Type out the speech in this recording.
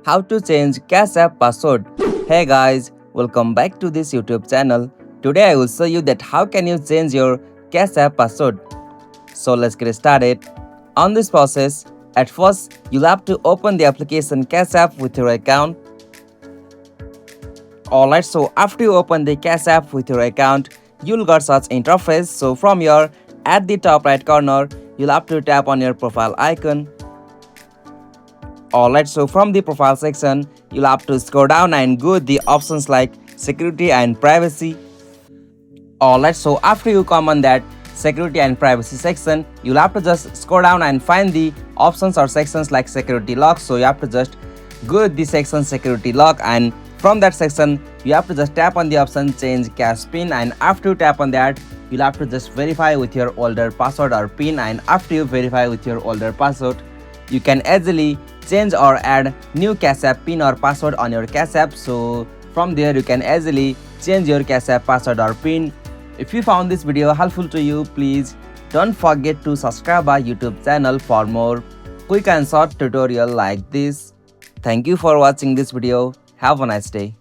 How to change Cash App password. Hey guys, welcome back to this YouTube channel. Today I will show you that how can you change your Cash App password. So let's get started. On this process, at first you'll have to open the application Cash App with your account. Alright, so after you open the Cash App with your account, you'll got such interface. So from here, at the top right corner, you'll have to tap on your profile icon. Alright, so from the profile section, you'll have to scroll down and go the options like security and privacy. Alright, so after you come on that security and privacy section, you'll have to just scroll down and find the options or sections like security lock. So you have to just go the section security lock, and from that section you have to just tap on the option change cache pin, and after you tap on that, you'll have to just verify with your older password or pin, and after you verify with your older password, you can easily change or add new Cash App pin or password on your Cash App. So from there you can easily change your Cash App password or pin. If you found this video helpful to you, please don't forget to subscribe our YouTube channel for more quick and short tutorial like this. Thank you for watching this video. Have a nice day.